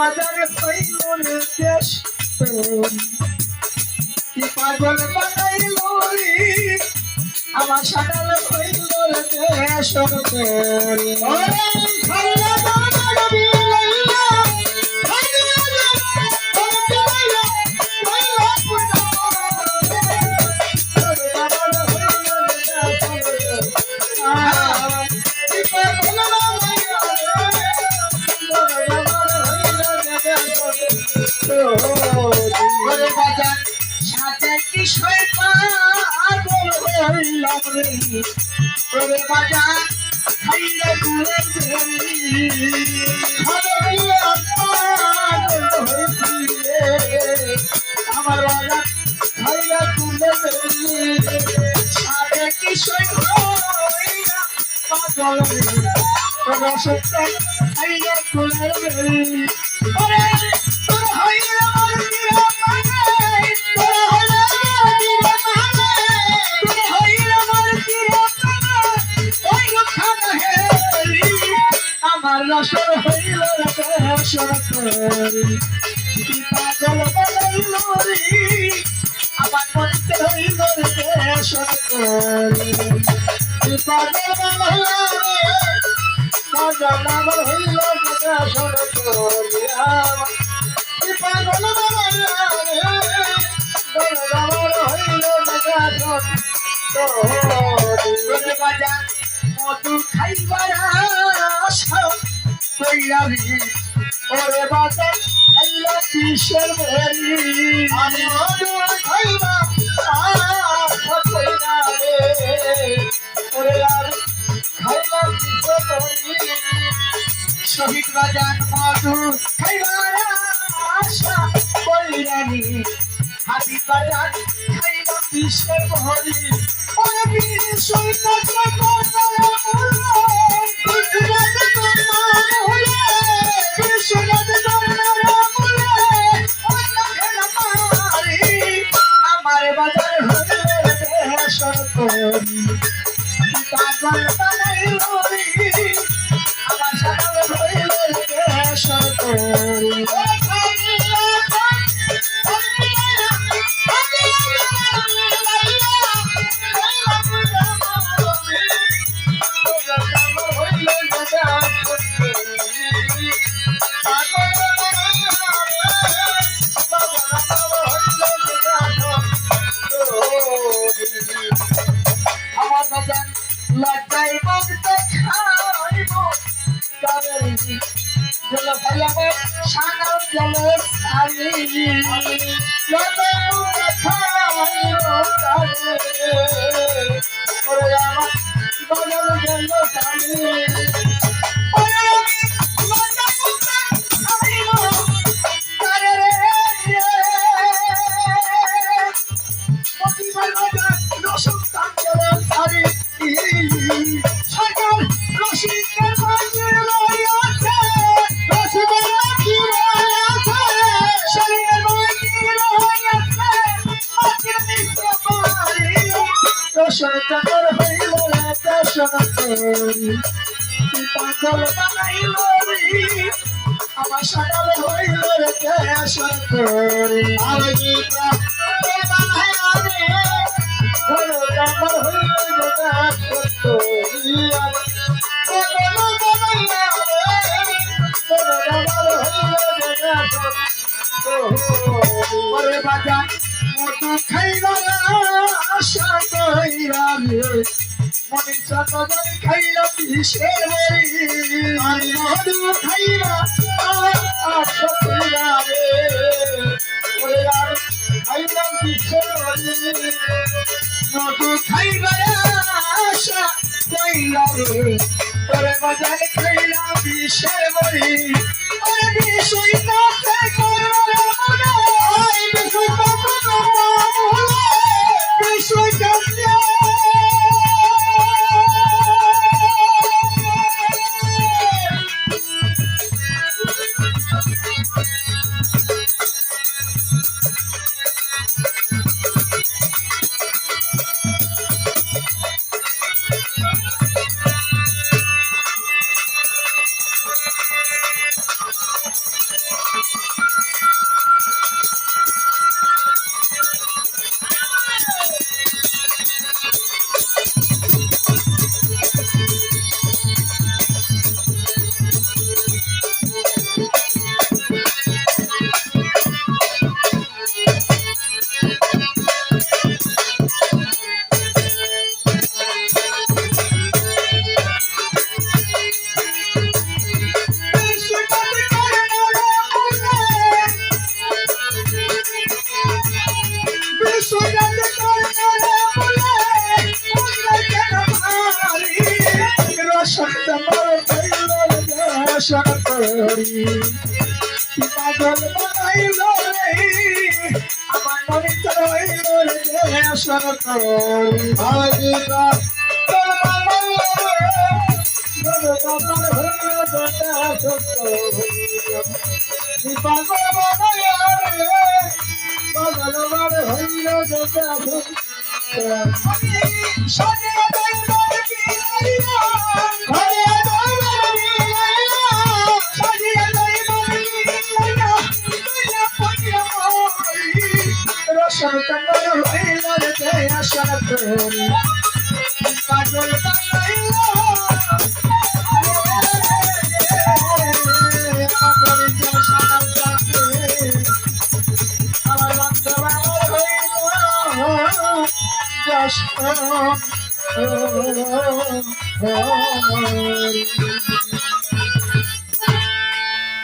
বাজারে হইল রে দেশ কি পাগল বানাইল রে আমার সাকাল হইল রে দেশ সাথে কি পাগল হইলাম রে ওরে বাজার খাইলে ঘুরে আমার বাজার খাইলে ঘুরে সাথে কি পাগল রে সত্য খাইলে ঘুরে ওরে তোর হইলা রসর হইল রসর করি পাগল বানাইল রে আমার মনতে হইল রসর করি পাগল বানাইল রে পাগল আমার হইল রসর করি পাগল বানাইল রে পাগল আমার হইল রসর করি বাজা মধু খাইবার আশা কইরাবি ওরে বাজার খাইলা কিসের ভরি আমি মধু খাইবা আশা কইরা রে ওরে আর খাইলা কিসের ভরি শহীদ বাজার মধু খাইবার আশা কইরানি হাতি বাজার খাইলা কিসের ভরি ওরে বীর শহীদ পাগল বানাইল রে আমার সাকাল হইল রে সরকরি লজ্জায় মুক্ত খাইব কাবেরি জল ফলাব সাকাল জল সারি লজ্জায় মুক্ত খাইব কাবেরি ওরে আমার বদল জল সারি ওরে লজ্জায় মুক্ত খাইব কাবেরি প্রতিবার লজ্জায় রসুন জল সারি সরকার রশিদের মাঝে রয়েছে রশিদের মাঝে রয়েছে শরীরের মাঝে রয়েছে মাঝে মিশ্র মারি রসন চাকর হইল রসন করি পাগল বানাইল রে আমার সকাল হইল রসন করি আর কি বানাইল রে বলো আমার হইল ওরে বাজা মধু খাইবার আশা কইরা রে মনে চাকর খাইল কিসের বরি আমি মধু খাইবা আশা কইরা রে ওরে আর খাইলাম কিসের বরি মধু খাইবার আশা কইরা রে ওরে বাজার খাইলা কিসের বরি ওরে বিষয় না পাগল বানাইল রে আমার মনে তো হইল রে আসর করি আজিবা পাগল হইল গোটা সত্য পাগল বানাইল রে পাগল বার হইল গোটা সাজিয়ে দেয় মন কি লাইলা সাজিয়ে দেয় মন কি লাইলা সাজিয়ে দেয় মন কি লাইলা লাইলা পয়রা মরি রসন চন্দন হইল রে আশা করি পাগল বানাইল পাগল জশান কাছে আমার বান্দা হইল just